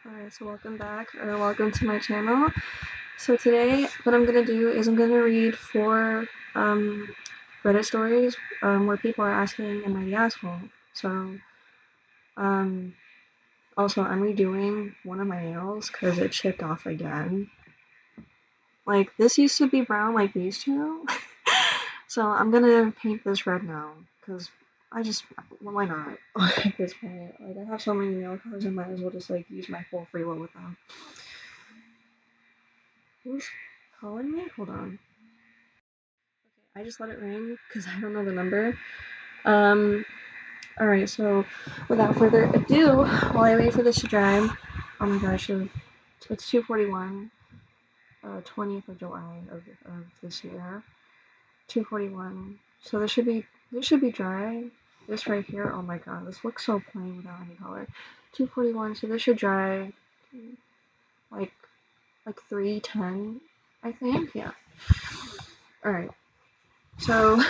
Alright, so welcome back, or welcome to my channel. So today, what I'm gonna do is I'm gonna read four Reddit stories where people are asking, am I the asshole? So, um, also, I'm redoing one of my nails because it chipped off again. Like, this used to be brown like these two. So I'm gonna paint this red now because well, why not? At this point, like, I have so many nail colors, I might as well just, like, use my full free will with them. Who's calling me? Hold on. Okay, I just let it ring because I don't know the number. Um, alright, so without further ado, while I wait for this to dry, oh my gosh, it's 2:41, 20th of July of this year. 2:41. So this should be dry. This right here, oh my god, this looks so plain without any color. 2:41, so this should dry like 3:10, I think. Yeah. Alright. So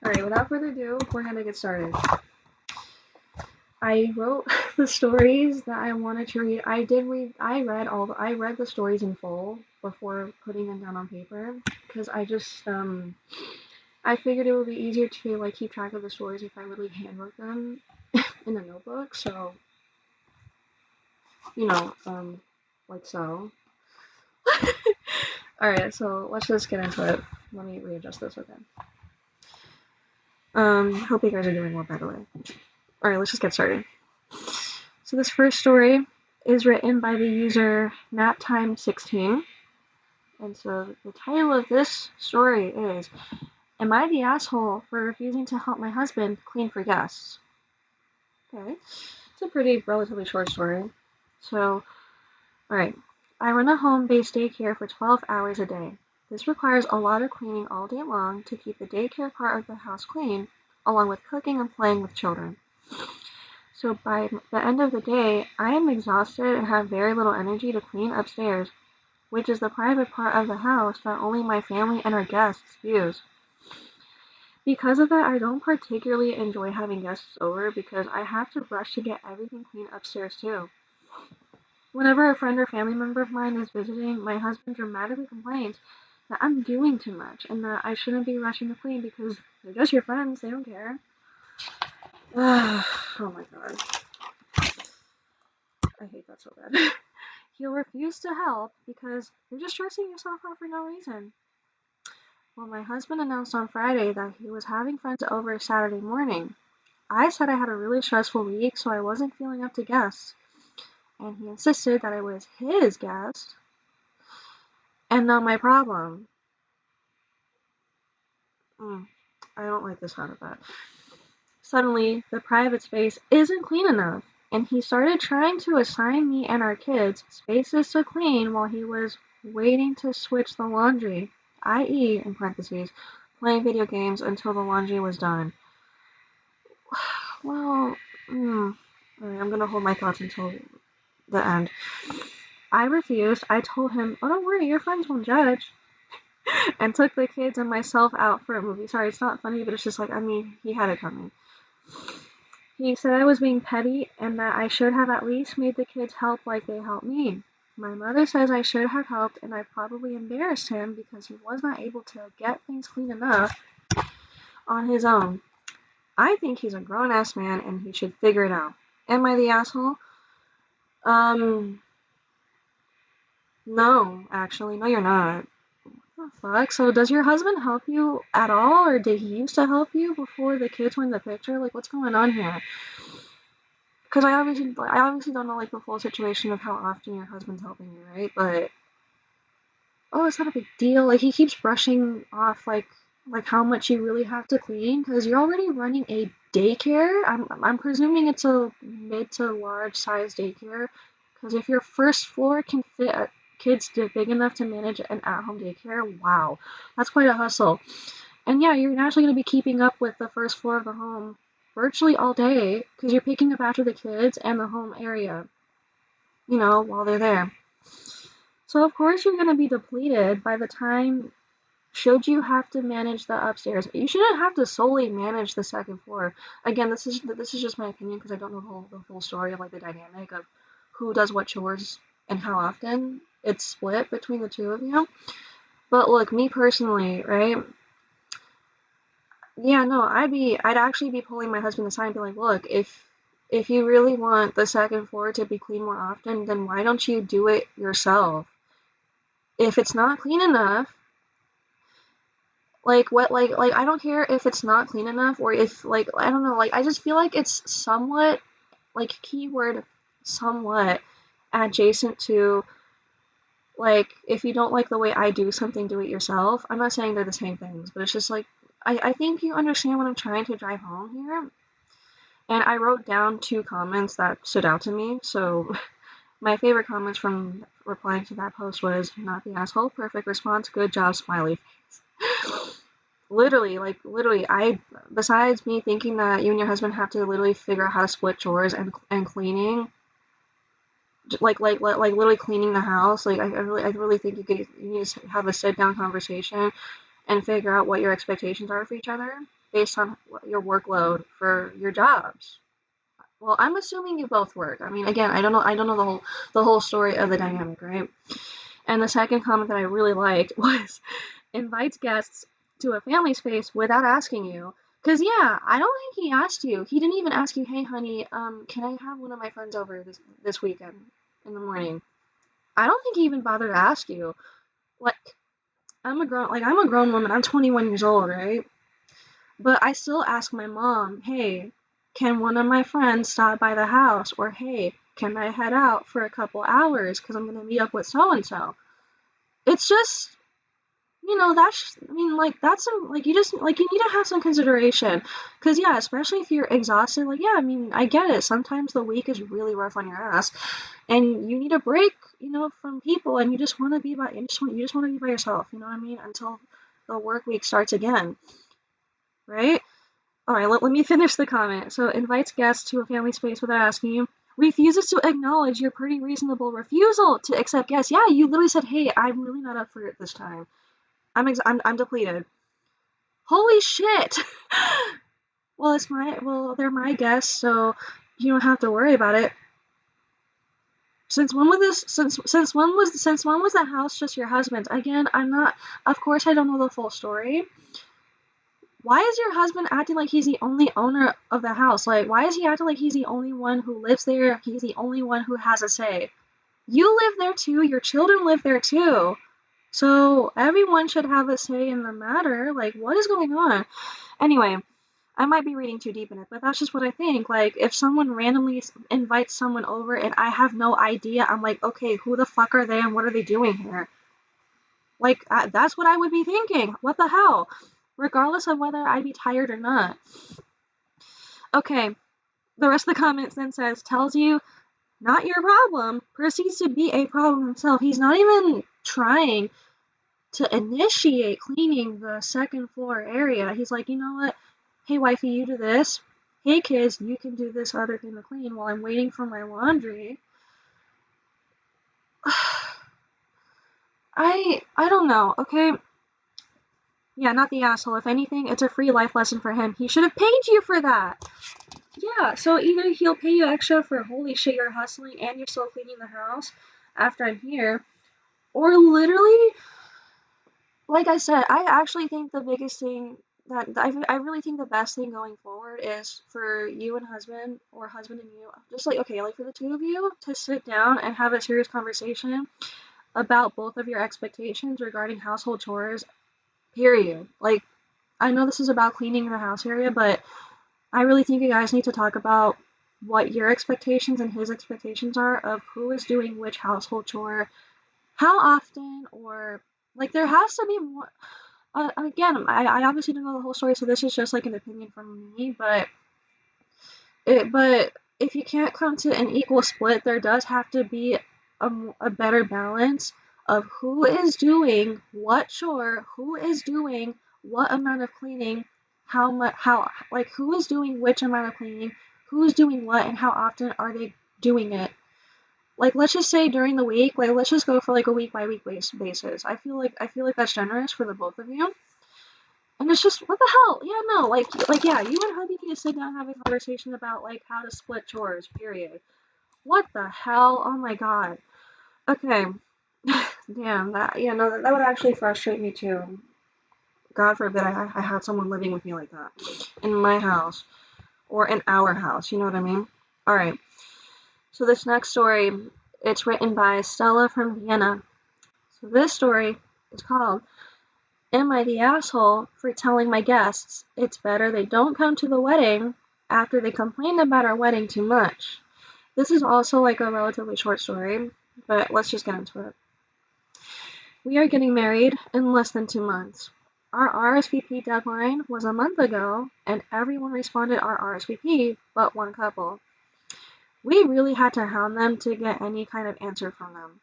alright, without further ado, we're gonna get started. I wrote the stories that I wanted to read. I read the stories in full before putting them down on paper because I figured it would be easier to like keep track of the stories if I literally handwrote them in a notebook. So, you know, like so. Alright, so let's just get into it. Let me readjust this, okay. Hope you guys are doing well, by the way. Alright, let's just get started. So this first story is written by the user naptime16. And so the title of this story is, Am I the asshole for refusing to help my husband clean for guests? Okay, it's a pretty relatively short story. So, alright. I run a home-based daycare for 12 hours a day. This requires a lot of cleaning all day long to keep the daycare part of the house clean, along with cooking and playing with children. So by the end of the day, I am exhausted and have very little energy to clean upstairs, which is the private part of the house that only my family and our guests use. Because of that, I don't particularly enjoy having guests over because I have to rush to get everything clean upstairs too. Whenever a friend or family member of mine is visiting, my husband dramatically complains that I'm doing too much and that I shouldn't be rushing to clean because they're just your friends, they don't care. Oh my god. I hate that so bad. He'll refuse to help because you're just stressing yourself out for no reason. Well, my husband announced on Friday that he was having friends over Saturday morning. I said I had a really stressful week, so I wasn't feeling up to guests. And he insisted that I was his guest and not my problem. I don't like the sound of that. Suddenly, the private space isn't clean enough, and he started trying to assign me and our kids spaces to clean while he was waiting to switch the laundry, i.e., in parentheses, playing video games until the laundry was done. Well, alright, I'm gonna hold my thoughts until the end. I refused. I told him, oh, don't worry, your friends won't judge. And took the kids and myself out for a movie. Sorry, it's not funny, but it's just like, I mean, he had it coming. He said I was being petty and that I should have at least made the kids help like they helped me. My mother says I should have helped and I probably embarrassed him because he was not able to get things clean enough on his own. I think he's a grown-ass man and he should figure it out. Am I the asshole? No, actually, no, you're not. What the fuck? So does your husband help you at all, or did he used to help you before the kids were in the picture? Like, what's going on here? Because I obviously don't know like the full situation of how often your husband's helping you, right? But oh, it's not a big deal. Like he keeps brushing off like how much you really have to clean because you're already running a daycare. I'm presuming it's a mid to large size daycare because if your first floor can fit kids big enough to manage an at-home daycare, wow, that's quite a hustle. And yeah, you're naturally going to be keeping up with the first floor of the home virtually all day because you're picking up after the kids and the home area, while they're there. So of course you're going to be depleted by the time should you have to manage the upstairs. You shouldn't have to solely manage the second floor. Again, this is just my opinion because I don't know the full story of like the dynamic of who does what chores and how often. It's split between the two of you. But look, me personally, right? Yeah, no, I'd actually be pulling my husband aside and be like, look, if you really want the second floor to be clean more often, then why don't you do it yourself? If it's not clean enough, like I don't care if it's not clean enough or if like I don't know, like I just feel like it's somewhat like keyword somewhat adjacent to like if you don't like the way I do something, do it yourself. I'm not saying they're the same things, but it's just like I think you understand what I'm trying to drive home here. And I wrote down two comments that stood out to me. So my favorite comments from replying to that post was not the asshole, perfect response, good job, smiley face. Literally, like literally, I besides me thinking that you and your husband have to literally figure out how to split chores and cleaning, like literally cleaning the house. Like I really think you need to have a sit down conversation and figure out what your expectations are for each other based on your workload for your jobs. Well, I'm assuming you both work. I mean, again, I don't know the whole story of the dynamic, right? And the second comment that I really liked was invites guests to a family space without asking you. Cause yeah, I don't think he asked you. He didn't even ask you, hey honey, can I have one of my friends over this weekend in the morning? I don't think he even bothered to ask you. Like I'm a grown woman. I'm 21 years old, right? But I still ask my mom, hey, can one of my friends stop by the house? Or hey, can I head out for a couple hours because I'm gonna meet up with so and so? It's just that's I mean that's some like you just like you need to have some consideration because yeah, especially if you're exhausted, like yeah, I mean I get it, sometimes the week is really rough on your ass and you need a break, from people, and you just want to be by you just want to be by yourself, you know what I mean, until the work week starts again, right? All right, let me finish the comment. So invites guests to a family space without asking you, refuses to acknowledge your pretty reasonable refusal to accept guests. Yeah, you literally said, hey, I'm really not up for it this time. I'm depleted. Holy shit! Well, they're my guests, so you don't have to worry about it. Since when was the house just your husband's? Again, I'm not. Of course, I don't know the full story. Why is your husband acting like he's the only owner of the house? Like, why is he acting like he's the only one who lives there? He's the only one who has a say. You live there too. Your children live there too. So everyone should have a say in the matter. Like, what is going on? Anyway, I might be reading too deep in it, but that's just what I think. Like, if someone randomly invites someone over and I have no idea, I'm like, okay, who the fuck are they and what are they doing here? Like, that's what I would be thinking. What the hell? Regardless of whether I'd be tired or not. Okay, the rest of the comments then says, tells you, not your problem, proceeds to be a problem himself. He's not even trying to initiate cleaning the second floor area. He's like, you know what? Hey, wifey, you do this. Hey, kids, you can do this other thing to clean while I'm waiting for my laundry. I don't know, okay? Yeah, not the asshole. If anything, it's a free life lesson for him. He should have paid you for that. Yeah, so either he'll pay you extra for holy shit, you're hustling and you're still cleaning the house after I'm here, or literally, like I said, I actually think the biggest thing that I really think the best thing going forward is for you and husband, or husband and you, just like, okay, like for the two of you to sit down and have a serious conversation about both of your expectations regarding household chores, period. Like, I know this is about cleaning the house area, but I really think you guys need to talk about what your expectations and his expectations are of who is doing which household chore, how often, or like there has to be more. Again, I obviously don't know the whole story, so this is just like an opinion from me. But if you can't come to an equal split, there does have to be a better balance of who is doing what chore, who is doing what amount of cleaning, how like who is doing which amount of cleaning, who's doing what, and how often are they doing it. Like, let's just say during the week, like let's just go for like a week by week basis. I feel like that's generous for the both of you. And it's just, what the hell? Yeah, no, like yeah, you and hubby need to sit down and have a conversation about like how to split chores, period. What the hell? Oh my god. Okay. Damn, that would actually frustrate me too. God forbid I had someone living with me like that in my house or in our house. You know what I mean? All right. So this next story, it's written by Stella from Vienna. So this story is called "Am I the asshole for telling my guests it's better they don't come to the wedding after they complained about our wedding too much?" This is also like a relatively short story, but let's just get into it. We are getting married in less than 2 months. Our RSVP deadline was a month ago, and everyone responded our RSVP but one couple. We really had to hound them to get any kind of answer from them.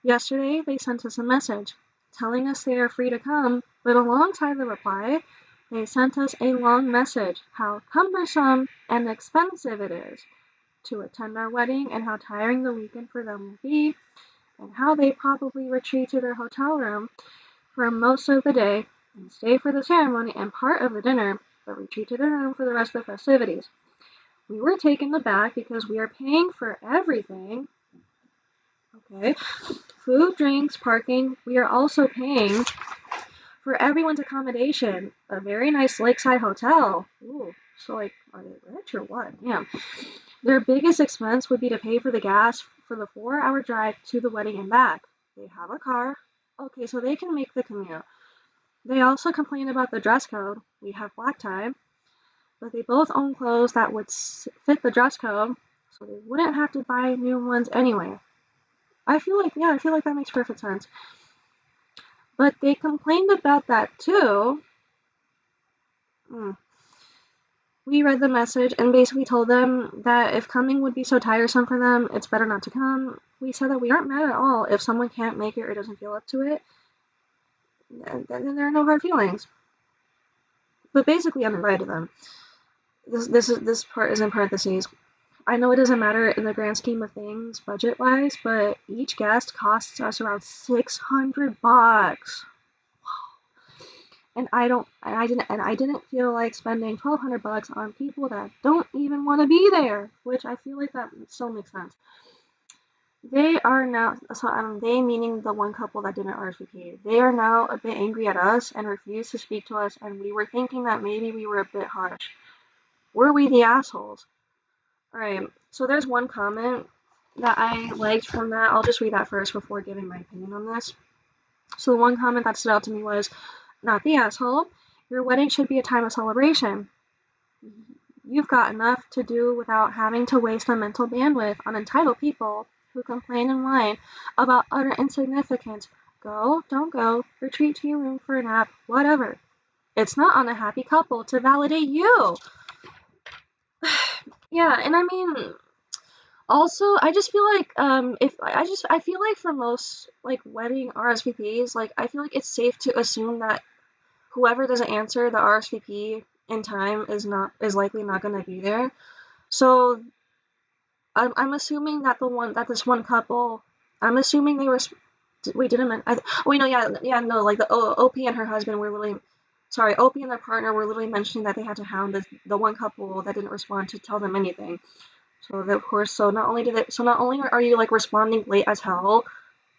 Yesterday, they sent us a message telling us they are free to come, but alongside the reply, they sent us a long message how cumbersome and expensive it is to attend our wedding and how tiring the weekend for them will be, and how they probably retreat to their hotel room for most of the day and stay for the ceremony and part of the dinner, but retreat to their room for the rest of the festivities. We were taken aback because we are paying for everything. Okay. Food, drinks, parking. We are also paying for everyone's accommodation. A very nice lakeside hotel. Ooh, so like, are they rich or what? Yeah. Their biggest expense would be to pay for the gas for the 4-hour drive to the wedding and back. They have a car. Okay, so they can make the commute. They also complain about the dress code. We have black tie, but they both own clothes that would fit the dress code, so they wouldn't have to buy new ones anyway. I feel like that makes perfect sense. But they complained about that too. We read the message and basically told them that if coming would be so tiresome for them, it's better not to come. We said that we aren't mad at all if someone can't make it or doesn't feel up to it. Then there are no hard feelings. But basically, uninvited them. This part is in parentheses. I know it doesn't matter in the grand scheme of things, budget-wise, but each guest costs us around $600. And I didn't feel like spending $1,200 on people that don't even want to be there, which I feel like that still makes sense. They are now, they meaning the one couple that didn't RSVP. They are now a bit angry at us and refuse to speak to us, and we were thinking that maybe we were a bit harsh. Were we the assholes? Alright, so there's one comment that I liked from that. I'll just read that first before giving my opinion on this. So the one comment that stood out to me was, "Not the asshole. Your wedding should be a time of celebration. You've got enough to do without having to waste a mental bandwidth on entitled people who complain and whine about utter insignificance. Go, don't go, retreat to your room for a nap, whatever. It's not on a happy couple to validate you." Yeah, and I mean, also, I just feel like I feel like for most like wedding RSVPs, like I feel like it's safe to assume that whoever doesn't answer the RSVP in time is likely not going to be there. So I'm assuming that this one couple, I'm assuming they were wait didn't wait no yeah no like the OP and her husband were literally sorry OP and their partner were literally mentioning that they had to hound the one couple that didn't respond to tell them anything. So of course, not only are you like responding late as hell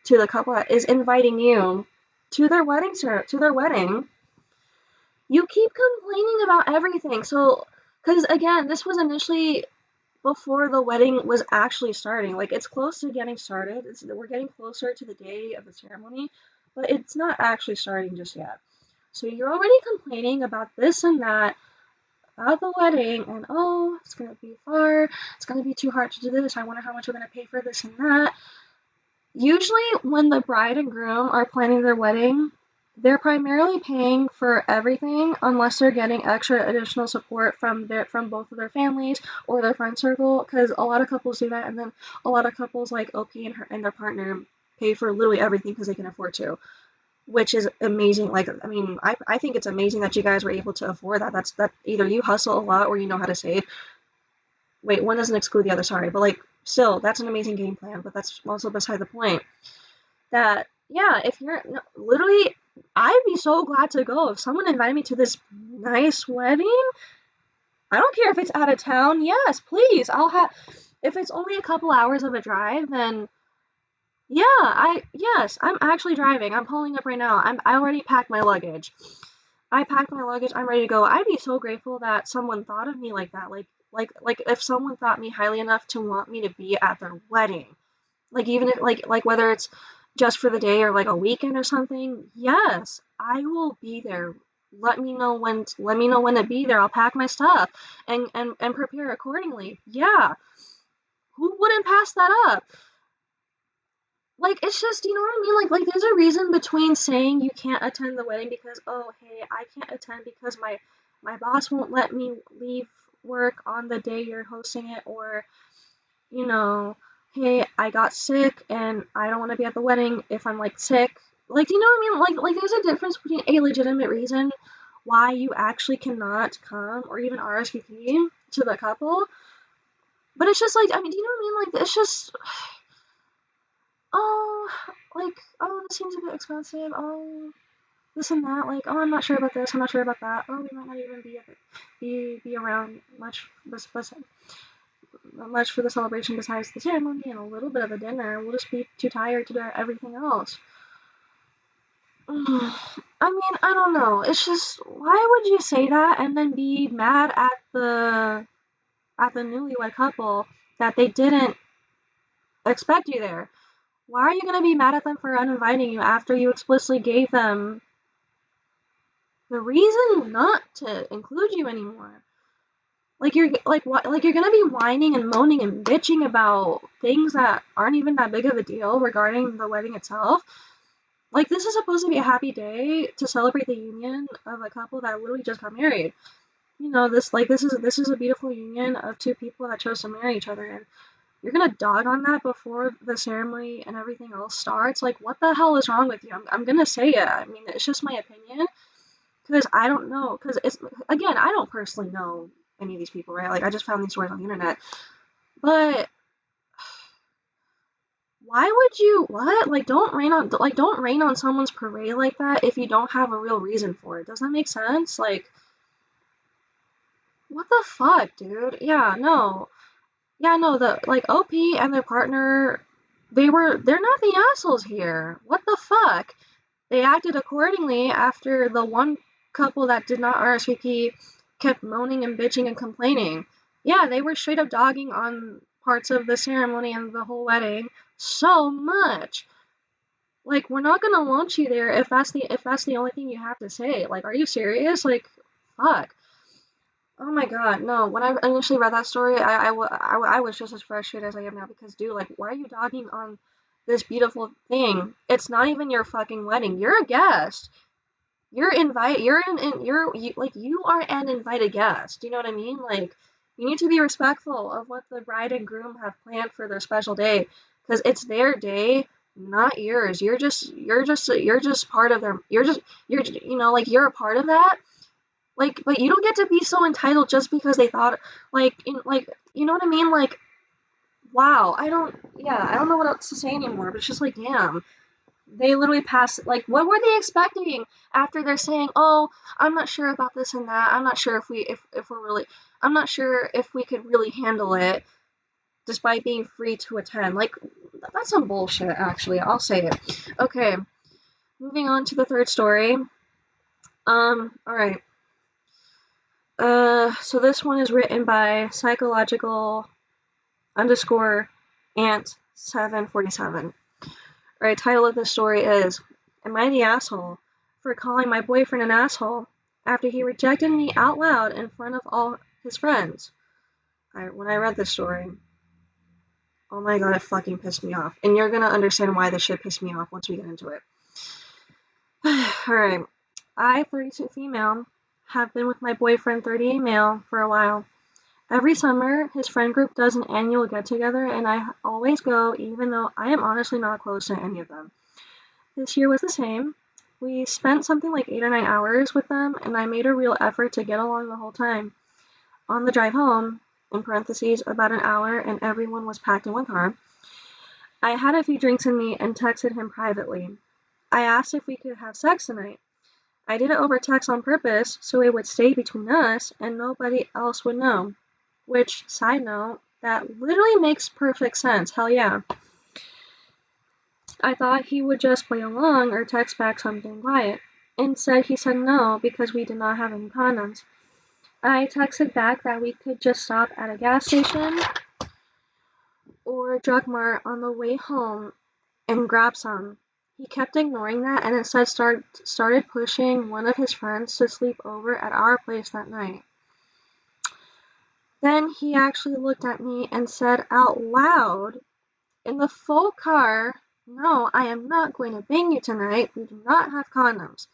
to the couple that is inviting you to their wedding, you keep complaining about everything. So, because again, this was initially before the wedding was actually starting. Like it's close to getting started. We're getting closer to the day of the ceremony, but it's not actually starting just yet. So you're already complaining about this and that about the wedding, and oh, it's gonna be far, it's gonna be too hard to do this, I wonder how much we're gonna pay for this and that. Usually, when the bride and groom are planning their wedding, they're primarily paying for everything unless they're getting extra additional support from both of their families or their friend circle, because a lot of couples do that, and then a lot of couples like OP and their partner pay for literally everything because they can afford to, which is amazing. Like, I mean, I think it's amazing that you guys were able to afford that. That either you hustle a lot or you know how to save. Wait, one doesn't exclude the other, sorry, but like, still, that's an amazing game plan. But that's also beside the point. That yeah, if you're literally, I'd be so glad to go if someone invited me to this nice wedding. I don't care if it's out of town. Yes, please. if it's only a couple hours of a drive, then yeah, yes, I'm actually driving. I'm pulling up right now. I already packed my luggage. I packed my luggage. I'm ready to go. I'd be so grateful that someone thought of me like that. Like if someone thought me highly enough to want me to be at their wedding. Like even if like whether it's just for the day or like a weekend or something. Yes, I will be there. Let me know when to be there. I'll pack my stuff and prepare accordingly. Yeah. Who wouldn't pass that up? Like, it's just, you know what I mean? Like there's a reason between saying you can't attend the wedding because, oh, hey, I can't attend because my boss won't let me leave work on the day you're hosting it, or, you know, hey, I got sick and I don't want to be at the wedding if I'm like sick. Like, you know what I mean? Like there's a difference between a legitimate reason why you actually cannot come or even RSVP to the couple, but it's just like, I mean, do you know what I mean? Like, it's just, oh, like, oh, this seems a bit expensive. Oh, this and that. Like, oh, I'm not sure about this. I'm not sure about that. Oh, we might not even be around much for the celebration besides the ceremony and a little bit of the dinner. We'll just be too tired to do everything else. I mean, I don't know. It's just, why would you say that and then be mad at the newlywed couple that they didn't expect you there? Why are you gonna be mad at them for uninviting you after you explicitly gave them the reason not to include you anymore? Like you're like you're gonna be whining and moaning and bitching about things that aren't even that big of a deal regarding the wedding itself. Like, this is supposed to be a happy day to celebrate the union of a couple that literally just got married. You know, this is a beautiful union of two people that chose to marry each other, and you're gonna dog on that before the ceremony and everything else starts. Like, what the hell is wrong with you? I'm gonna say it. I mean, it's just my opinion because I don't know. Because it's, again, I don't personally know any of these people, right? Like, I just found these stories on the internet. But why would you what? Like, don't rain on someone's parade like that if you don't have a real reason for it. Does that make sense? Like, what the fuck, dude? Yeah, no. Yeah, no, the like OP and their partner, they're not the assholes here. What the fuck? They acted accordingly after the one couple that did not RSVP kept moaning and bitching and complaining. Yeah, they were straight up dogging on parts of the ceremony and the whole wedding so much. Like, we're not gonna want you there if that's the only thing you have to say. Like, are you serious? Like, fuck. Oh my god, no. When I initially read that story, I was just as frustrated as I am now because, dude, like, why are you dogging on this beautiful thing? It's not even your fucking wedding. You're a guest. Like, you are an invited guest. Do you know what I mean? Like, you need to be respectful of what the bride and groom have planned for their special day, because it's their day, not yours. You're just part of their. You know, like, you're a part of that. Like, but you don't get to be so entitled just because they thought, like, you know what I mean? Like, wow, I don't know what else to say anymore, but it's just like, damn, they literally passed, like, what were they expecting after they're saying, oh, I'm not sure about this and that, I'm not sure if we're really, I'm not sure if we could really handle it, despite being free to attend. Like, that's some bullshit, actually, I'll say it. Okay, moving on to the third story. Alright. So this one is written by psychological underscore ant 747. Alright, title of this story is, Am I the asshole for calling my boyfriend an asshole after he rejected me out loud in front of all his friends? When I read this story, oh my god, it fucking pissed me off. And you're gonna understand why this shit pissed me off once we get into it. Alright, I, 32 female, have been with my boyfriend, 38 male, for a while. Every summer, his friend group does an annual get-together, and I always go, even though I am honestly not close to any of them. This year was the same. We spent something like 8 or 9 hours with them, and I made a real effort to get along the whole time. On the drive home, in parentheses, about an hour, and everyone was packed in one car, I had a few drinks in me and texted him privately. I asked if we could have sex tonight. I did it over text on purpose, so it would stay between us, and nobody else would know. Which, side note, that literally makes perfect sense. Hell yeah. I thought he would just play along or text back something quiet. Instead, he said no because we did not have any condoms. I texted back that we could just stop at a gas station or drug mart on the way home and grab some. He kept ignoring that and instead started pushing one of his friends to sleep over at our place that night. Then he actually looked at me and said out loud in the full car, "No, I am not going to bang you tonight. We do not have condoms."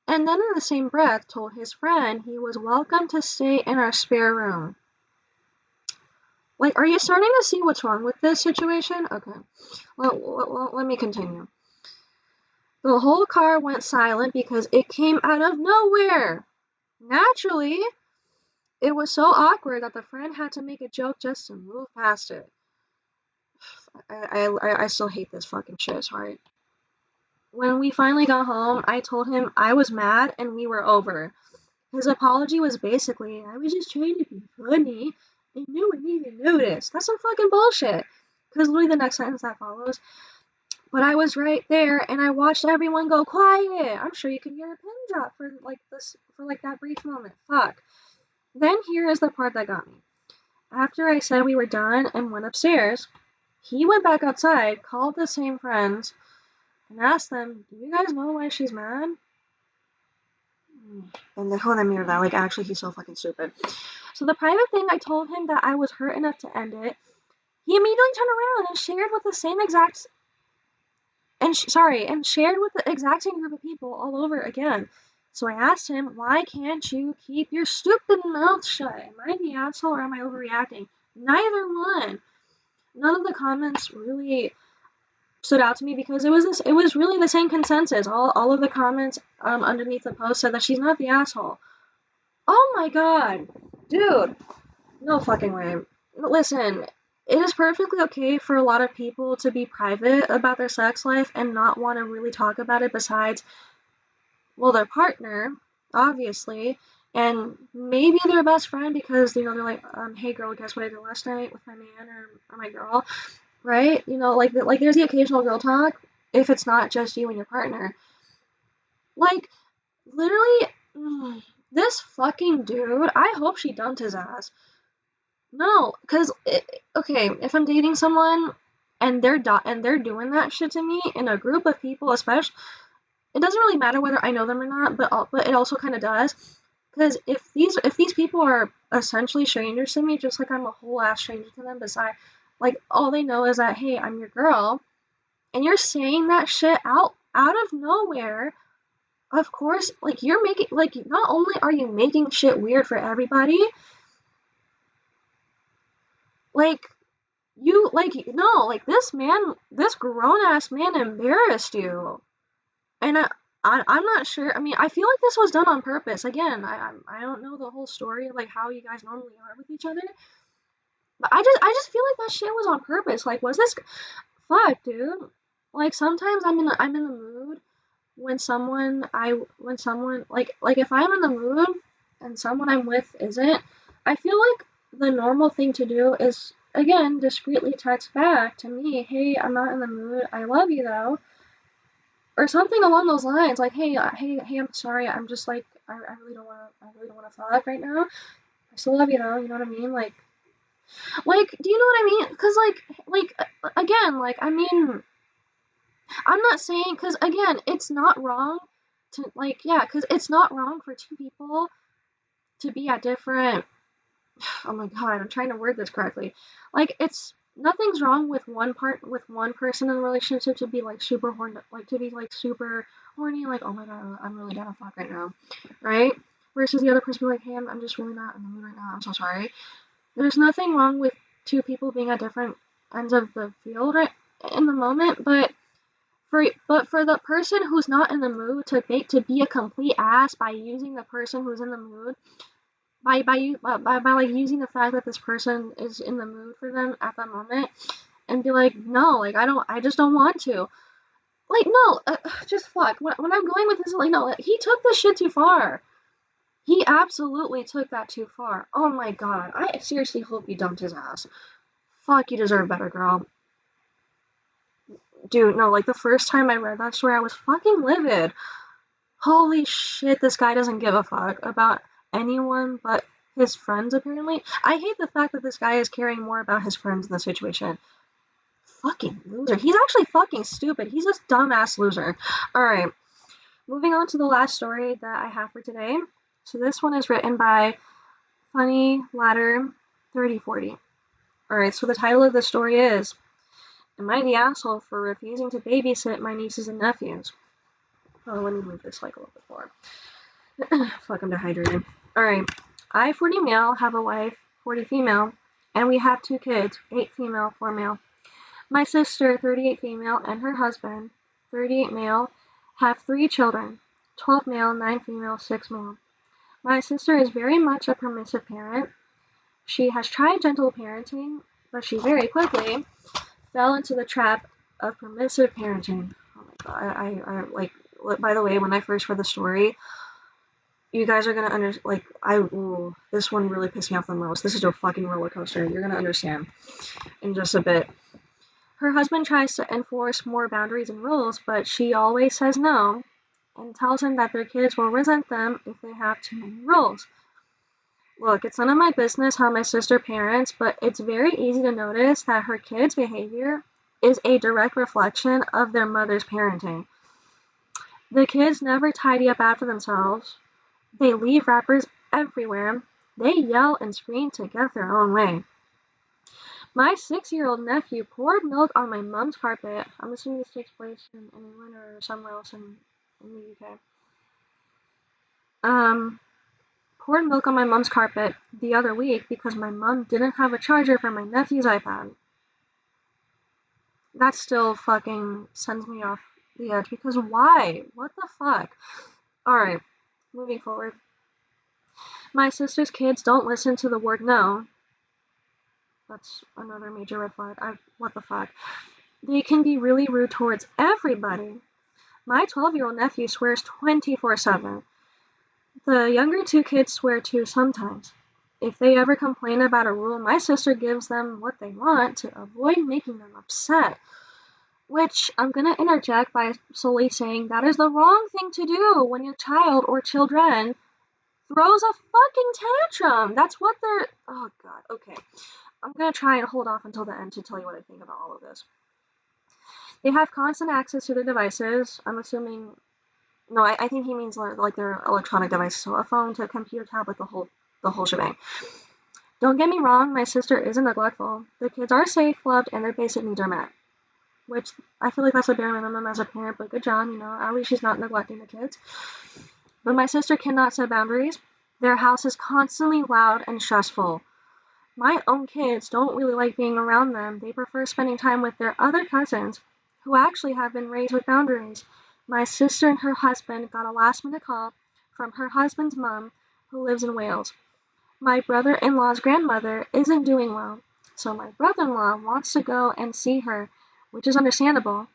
And then in the same breath told his friend he was welcome to stay in our spare room. Like, are you starting to see what's wrong with this situation? Okay, well, let me continue. The whole car went silent because it came out of nowhere. Naturally, it was so awkward that the friend had to make a joke just to move past it. I still hate this fucking shit, sorry. When we finally got home, I told him I was mad and we were over. His apology was basically, "I was just trying to be funny and no one even noticed." That's some fucking bullshit. Because literally the next sentence that follows, "But I was right there and I watched everyone go quiet." I'm sure you can hear a pin drop for that brief moment. Fuck. Then here is the part that got me. After I said we were done and went upstairs, he went back outside, called the same friends, and asked them, "Do you guys know why she's mad?" And they told me that, like, actually, he's so fucking stupid. So the private thing, I told him that I was hurt enough to end it. He immediately turned around and shared with the exact same group of people all over again. So I asked him, "Why can't you keep your stupid mouth shut? Am I the asshole or am I overreacting?" Neither one. None of the comments really stood out to me because it was really the same consensus. All of the comments underneath the post said that she's not the asshole. Oh my god, dude, no fucking way. Listen, it is perfectly okay for a lot of people to be private about their sex life and not want to really talk about it besides, well, their partner, obviously, and maybe their best friend because, they're like, "Hey girl, guess what I did last night with my man or my girl," right? Like there's the occasional girl talk if it's not just you and your partner. Like, literally, this fucking dude, I hope she dumped his ass. No, because, okay, if I'm dating someone and they're doing that shit to me in a group of people, especially, it doesn't really matter whether I know them or not, but it also kind of does. Because if these people are essentially strangers to me, just like I'm a whole ass stranger to them, besides, like, all they know is that, hey, I'm your girl, and you're saying that shit out of nowhere, of course, like, you're making, like, not only are you making shit weird for everybody, like, this grown ass man embarrassed you. And I'm not sure. I mean, I feel like this was done on purpose. Again, I don't know the whole story of, like, how you guys normally are with each other, but I just feel like that shit was on purpose. Like, was this fuck, dude? Like, sometimes I'm in the mood when someone like if I'm in the mood and someone I'm with isn't. I feel like the normal thing to do is, again, discreetly text back to me, "Hey, I'm not in the mood. I love you though." Or something along those lines, like, hey, I'm sorry, I'm just like, I really don't wanna fuck right now. I still love you though, you know what I mean? Like, do you know what I mean? Cause again, like, I mean, I'm not saying, cause again, it's not wrong to, like, yeah, cause it's not wrong for two people to be at different, oh my god, I'm trying to word this correctly. Like, it's nothing's wrong with one person in the relationship to be like super horny, like, "Oh my god, I'm really down to fuck right now," right? Versus the other person be like, "Hey, I'm just really not in the mood right now. I'm so sorry." There's nothing wrong with two people being at different ends of the field right in the moment, but for the person who's not in the mood to be a complete ass by using the person who's in the mood by like using the fact that this person is in the mood for them at that moment and be like, "No, like, I just don't want to." Like, no, just fuck. When I'm going with this, like, no, he took this shit too far. He absolutely took that too far. Oh my god, I seriously hope he dumped his ass. Fuck, you deserve better, girl. Dude, no, like the first time I read that story, I was fucking livid. Holy shit, this guy doesn't give a fuck about anyone but his friends, apparently. I hate the fact that this guy is caring more about his friends in the situation. Fucking loser. He's actually fucking stupid. He's a dumbass loser. Alright, moving on to the last story that I have for today. So this one is written by Funny Ladder 3040. Alright, so the title of the story is, Am I the asshole for refusing to babysit my nieces and nephews? Oh, let me move this like a little bit more. Fuck, I'm dehydrated. Alright, I, 40 male, have a wife, 40 female, and we have 2 kids, 8 female, 4 male. My sister, 38 female, and her husband, 38 male, have 3 children, 12 male, 9 female, 6 male. My sister is very much a permissive parent. She has tried gentle parenting, but she very quickly fell into the trap of permissive parenting. Oh my god, I like, by the way, when I first read the story, you guys are gonna this one really pissed me off the most. This is a fucking roller coaster. You're gonna understand in just a bit. Her husband tries to enforce more boundaries and rules, but she always says no and tells him that their kids will resent them if they have too many rules. Look, it's none of my business how my sister parents, but it's very easy to notice that her kids' behavior is a direct reflection of their mother's parenting. The kids never tidy up after themselves. They leave wrappers everywhere. They yell and scream to get their own way. My 6-year-old nephew poured milk on my mom's carpet. I'm assuming this takes place in England or somewhere else in the UK. Poured milk on my mom's carpet the other week because my mom didn't have a charger for my nephew's iPad. That still fucking sends me off the edge, because why? What the fuck? Alright, moving forward. My sister's kids don't listen to the word no. That's another major red flag. What the fuck? They can be really rude towards everybody. My 12-year-old nephew swears 24/7. The younger 2 kids swear too sometimes. If they ever complain about a rule, my sister gives them what they want to avoid making them upset. Which I'm gonna interject by solely saying that is the wrong thing to do when your child or children throws a fucking tantrum. That's what they're... Oh god, okay. I'm gonna try and hold off until the end to tell you what I think about all of this. They have constant access to their devices. I'm assuming... No, I think he means like their electronic devices. So a phone to a computer, tablet, the whole shebang. Don't get me wrong, my sister isn't neglectful. The kids are safe, loved, and their basic needs are met. Which, I feel like that's a bare minimum as a parent, but good job, at least she's not neglecting the kids. But my sister cannot set boundaries. Their house is constantly loud and stressful. My own kids don't really like being around them. They prefer spending time with their other cousins, who actually have been raised with boundaries. My sister and her husband got a last-minute call from her husband's mom, who lives in Wales. My brother-in-law's grandmother isn't doing well, so my brother-in-law wants to go and see her, which is understandable.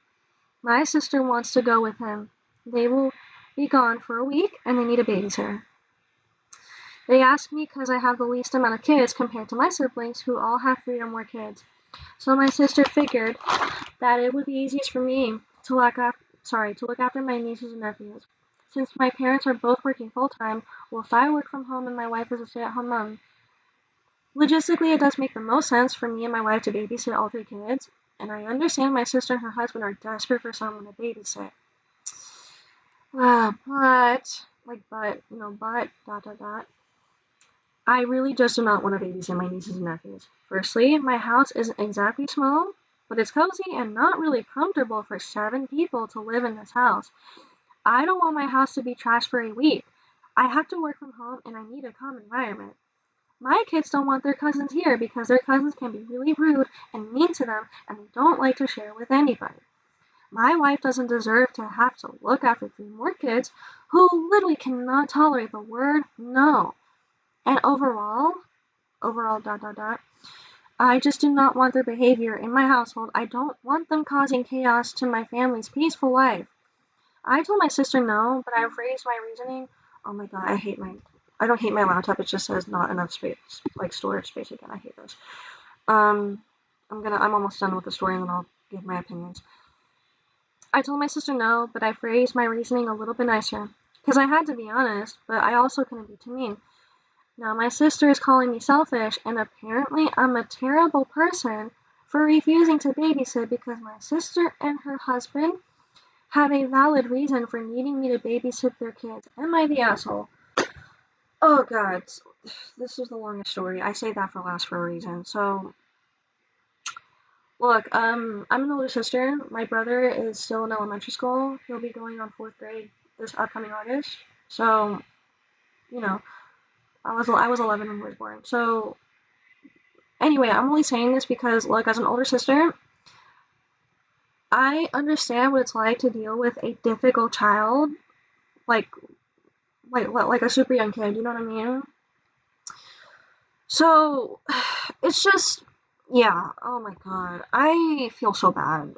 My sister wants to go with him. They will be gone for a week, and they need a babysitter. They asked me because I have the least amount of kids compared to my siblings, who all have 3 or more kids. So my sister figured that it would be easiest for me to look after my nieces and nephews. Since my parents are both working full-time, whilst I work from home and my wife is a stay-at-home mom. Logistically, it does make the most sense for me and my wife to babysit all 3 kids, and I understand my sister and her husband are desperate for someone to babysit. I really just do not want to babysit my nieces and nephews. Firstly, my house isn't exactly small, but it's cozy and not really comfortable for 7 people to live in this house. I don't want my house to be trashed for a week. I have to work from home and I need a calm environment. My kids don't want their cousins here because their cousins can be really rude and mean to them and they don't like to share with anybody. My wife doesn't deserve to have to look after 3 more kids who literally cannot tolerate the word no. And overall, I just do not want their behavior in my household. I don't want them causing chaos to my family's peaceful life. I told my sister no, but I phrased my reasoning. Oh my god, I don't hate my laptop, it just says not enough space, like storage space again, I hate this. I'm almost done with the story and then I'll give my opinions. I told my sister no, but I phrased my reasoning a little bit nicer. Because I had to be honest, but I also couldn't be too mean. Now my sister is calling me selfish, and apparently I'm a terrible person for refusing to babysit because my sister and her husband have a valid reason for needing me to babysit their kids. Am I the asshole? Oh god, this is the longest story. I say that for last for a reason. So, look, I'm an older sister. My brother is still in elementary school. He'll be going on 4th grade this upcoming August. So, you know, I was 11 when he was born. So, anyway, I'm only saying this because, look, as an older sister, I understand what it's like to deal with a difficult child, like like a super young kid. You know what I mean? So, it's just, yeah. Oh my god, I feel so bad.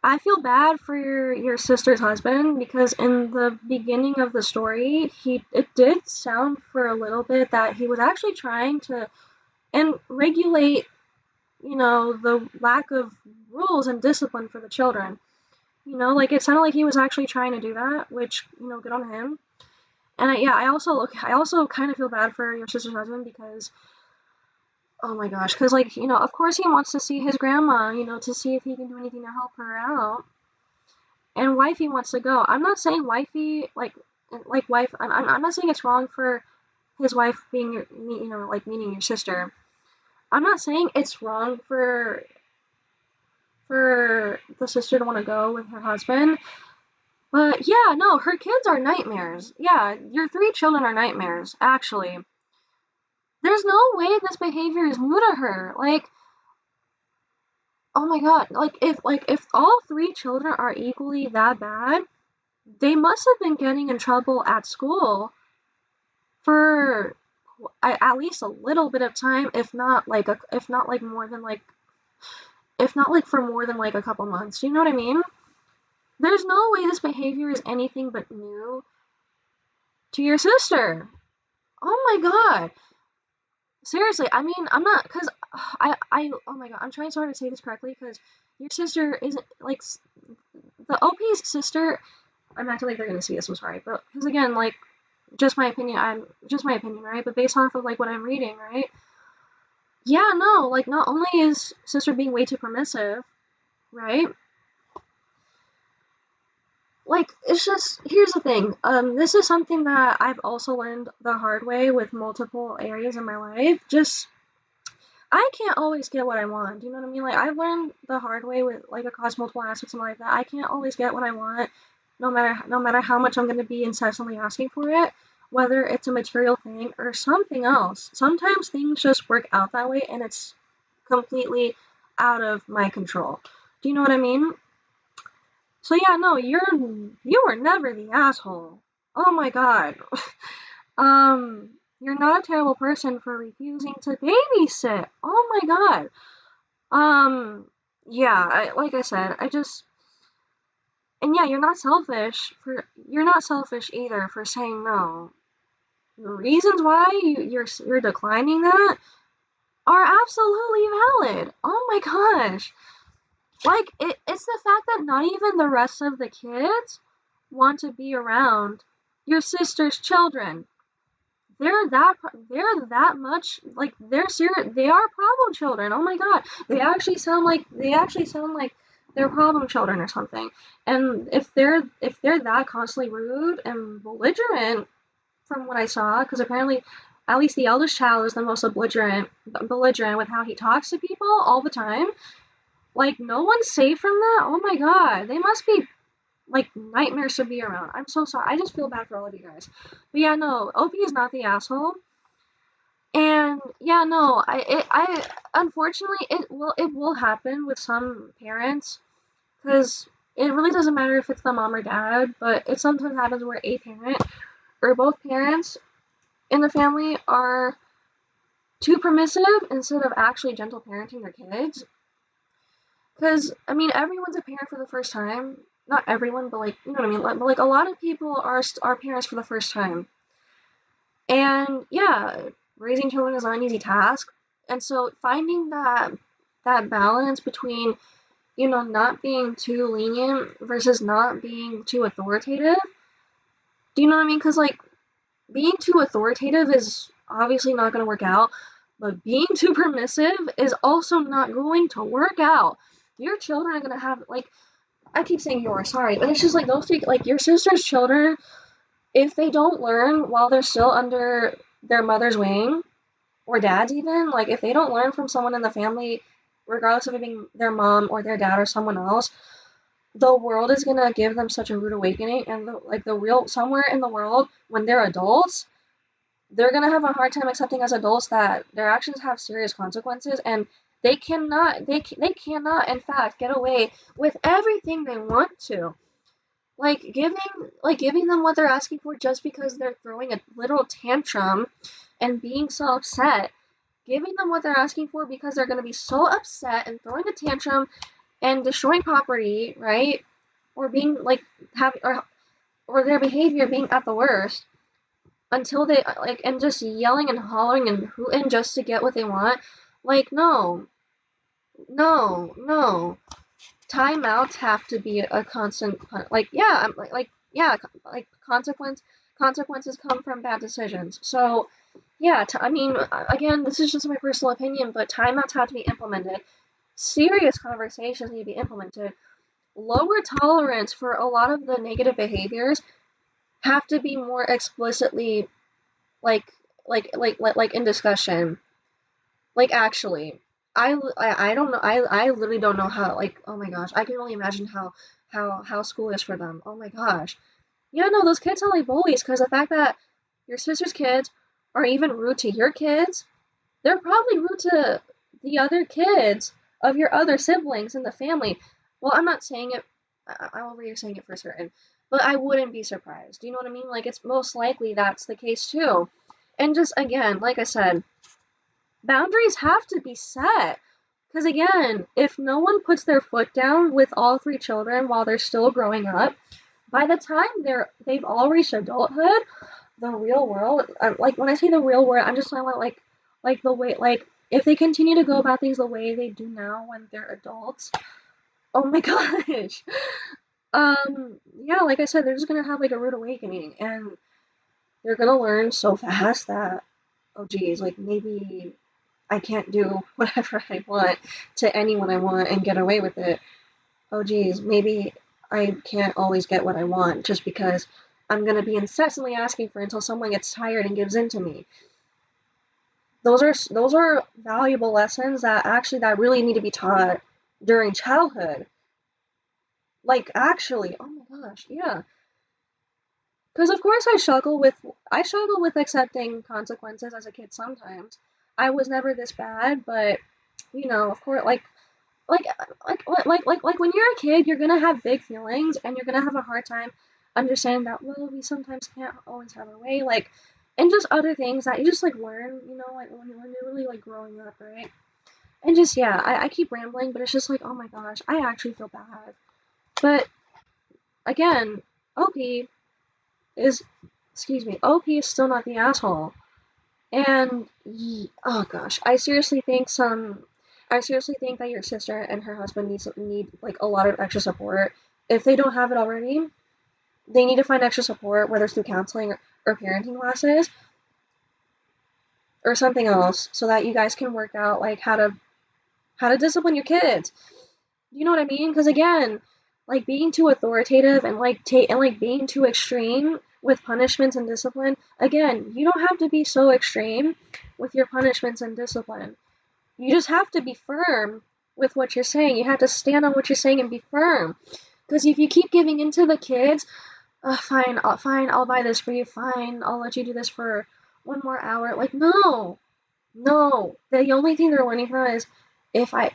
I feel bad for your sister's husband because in the beginning of the story, it did sound for a little bit that he was actually trying to and regulate, the lack of rules and discipline for the children. Like it sounded like he was actually trying to do that, which, good on him. And I also kind of feel bad for your sister's husband because, oh my gosh, because like, of course he wants to see his grandma, to see if he can do anything to help her out. And wifey wants to go. I'm not saying wifey like wife. I'm not saying it's wrong for his wife being like meeting your sister. I'm not saying it's wrong for the sister to want to go with her husband. But yeah, no, her kids are nightmares. Yeah, your 3 children are nightmares. Actually, there's no way this behavior is new to her. Like, oh my god, like if all 3 children are equally that bad, they must have been getting in trouble at school for at least a little bit of time, if not like for more than like a couple months. You know what I mean? There's no way this behavior is anything but new to your sister. Oh my god. Seriously, I mean, I'm not, because oh my god, I'm trying so hard to say this correctly, because your sister isn't, like, the OP's sister, I'm acting like they're gonna see this, I'm sorry, but, because again, like, just my opinion, right, but based off of, like, what I'm reading, right, yeah, no, like, not only is sister being way too permissive, right, like, it's just, here's the thing, this is something that I've also learned the hard way with multiple areas in my life, just, I can't always get what I want. Do you know what I mean? Like I've learned the hard way with like across multiple aspects of my life that I can't always get what I want, no matter how much I'm gonna be incessantly asking for it, whether it's a material thing or something else. Sometimes things just work out that way and it's completely out of my control. Do you know what I mean? So yeah, no, you were never the asshole. Oh my god. You're not a terrible person for refusing to babysit. Oh my god. Yeah, like I said, and yeah, you're not selfish either for saying no. The reasons why you're declining that are absolutely valid. Oh my gosh. Like, it's the fact that not even the rest of the kids want to be around your sister's children. They're that much like they're serious. They are problem children. Oh my god, they actually sound like they're problem children or something. And if they're that constantly rude and belligerent, from what I saw, because apparently, at least the eldest child is the most belligerent with how he talks to people all the time. Like no one's safe from that. Oh my god, they must be like nightmares to be around. I'm so sorry. I just feel bad for all of you guys. But yeah, no, Opie is not the asshole. And yeah, no, I unfortunately it will happen with some parents because it really doesn't matter if it's the mom or dad, but it sometimes happens where a parent or both parents in the family are too permissive instead of actually gentle parenting their kids. Because I mean, everyone's a parent for the first time. Not everyone, but like you know what I mean. Like a lot of people are parents for the first time. And yeah, raising children is not an easy task. And so finding that balance between, not being too lenient versus not being too authoritative. Do you know what I mean? Because, like, being too authoritative is obviously not going to work out, but being too permissive is also not going to work out. Your children are going to have, like, I keep saying yours, sorry, but it's just like those three, like, your sister's children, if they don't learn while they're still under their mother's wing, or dad's even, like, if they don't learn from someone in the family, regardless of it being their mom or their dad or someone else, the world is gonna give them such a rude awakening, and the real somewhere in the world when they're adults, they're gonna have a hard time accepting as adults that their actions have serious consequences, and they cannot in fact get away with everything they want to. Like giving them what they're asking for just because they're throwing a little tantrum and being so upset. Giving them what they're asking for because they're gonna be so upset and throwing a tantrum and destroying property, right? Or being like having or their behavior being at the worst until they like and just yelling and hollering and hooting just to get what they want. Like no, no, no. Timeouts have to be a constant. Like yeah, I'm like yeah, like consequences come from bad decisions. So yeah, I mean, again, this is just my personal opinion, but timeouts have to be implemented. Serious conversations need to be implemented. Lower tolerance for a lot of the negative behaviors have to be more explicitly like like in discussion. Like actually, I don't know. I literally don't know how. Like oh my gosh, I can only imagine how school is for them. Oh my gosh. Yeah, no, those kids are like bullies because the fact that your sister's kids are even rude to your kids, they're probably rude to the other kids of your other siblings in the family. Well, I'm not saying it. I'm already saying it for certain, but I wouldn't be surprised. Do you know what I mean? Like it's most likely that's the case too. And just again, like I said, boundaries have to be set. Because again, if no one puts their foot down with all three children while they're still growing up, by the time they've all reached adulthood, the real world, like when I say the real world, I'm just talking about like the way, like if they continue to go about things the way they do now when they're adults, oh my gosh. Yeah, like I said, they're just gonna have like a rude awakening, and they're gonna learn so fast that, oh geez, like maybe I can't do whatever I want to anyone I want and get away with it. Oh geez, maybe I can't always get what I want just because I'm gonna be incessantly asking for it until someone gets tired and gives in to me. Those are valuable lessons that really need to be taught during childhood. Like actually, oh my gosh, yeah. Because of course I struggle with accepting consequences as a kid sometimes. I was never this bad, but of course, like like when you're a kid, you're gonna have big feelings and you're gonna have a hard time understanding that well, we sometimes can't always have our way, like, and just other things that you just like learn, like when you're really like growing up, right? And just yeah, I keep rambling, but it's just like oh my gosh, I actually feel bad. But again, OP is OP is still not the asshole. And oh gosh, I seriously think that your sister and her husband need like a lot of extra support. If they don't have it already, they need to find extra support, whether it's through counseling or parenting classes or something else, so that you guys can work out like how to discipline your kids. You know what I mean? Because again, like being too authoritative and like being too extreme with punishments and discipline. Again, you don't have to be so extreme with your punishments and discipline. You just have to be firm with what you're saying. You have to stand on what you're saying and be firm. Because if you keep giving in to the kids, fine, I'll buy this for you. Fine, I'll let you do this for 1 more hour. Like no, no. The only thing they're learning from is if I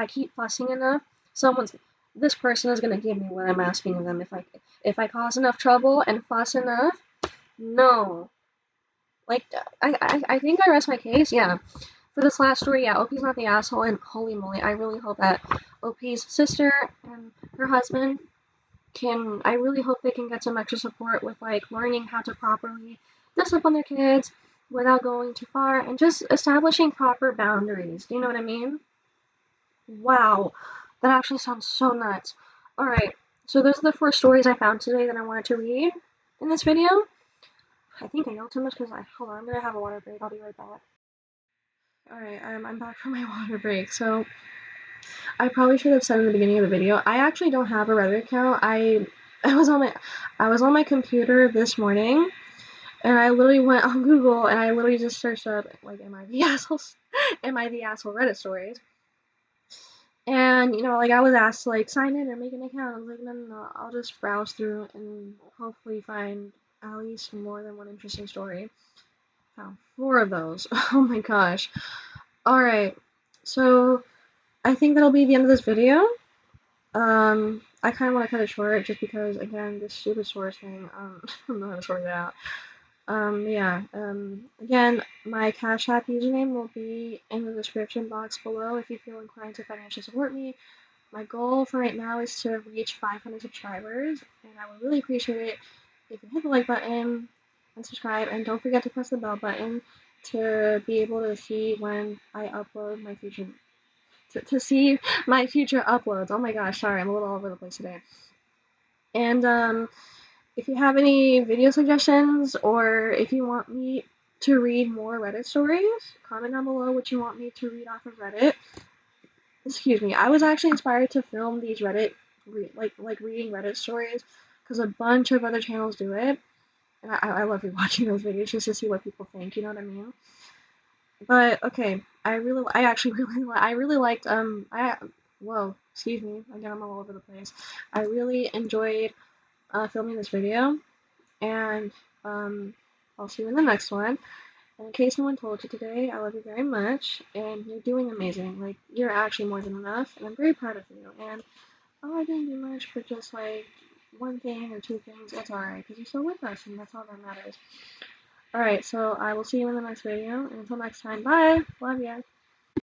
keep fussing enough, someone's this person is gonna give me what I'm asking of them. If I cause enough trouble and fuss enough, no. Like I think I rest my case. Yeah. For this last story, yeah, OP's not the asshole, and holy moly, I really hope that OP's sister and her husband I really hope they can get some extra support with like learning how to properly discipline their kids without going too far and just establishing proper boundaries. Do you know what I mean? Wow, that actually sounds so nuts. Alright, so those are the 4 stories I found today that I wanted to read in this video. I think I know too much because hold on, I'm gonna have a water break. I'll be right back. Alright, I'm back from my water break. So I probably should have said in the beginning of the video, I actually don't have a Reddit account. I was on my computer this morning and I literally went on Google and I literally just searched up like am I the assholes am I the asshole Reddit stories. And like I was asked to like sign in or make an account. I was like, no, I'll just browse through and hopefully find at least more than one interesting story. Found 4 of those. Oh my gosh. Alright. So I think that'll be the end of this video. I kinda wanna cut it short just because again this stupid source thing, I don't know how to sort it out. Yeah. Again, my Cash App username will be in the description box below if you feel inclined to financially support me. My goal for right now is to reach 500 subscribers, and I would really appreciate it if you hit the like button and subscribe, and don't forget to press the bell button to be able to see when I upload my future, to see my future uploads. Oh my gosh, sorry, I'm a little all over the place today. And if you have any video suggestions, or if you want me to read more Reddit stories, comment down below what you want me to read off of Reddit. Excuse me, I was actually inspired to film these Reddit, like reading Reddit stories, because a bunch of other channels do it, and I love rewatching those videos just to see what people think. You know what I mean? But okay, I actually I really liked whoa, excuse me, again I'm all over the place. I really enjoyed filming this video, and I'll see you in the next one. And in case no one told you today, I love you very much, and you're doing amazing. Like, you're actually more than enough, and I'm very proud of you. And I didn't do much but just like 1 thing or 2 things. It's alright, because you're still with us, and that's all that matters. Alright, so I will see you in the next video, and until next time, bye! Love ya!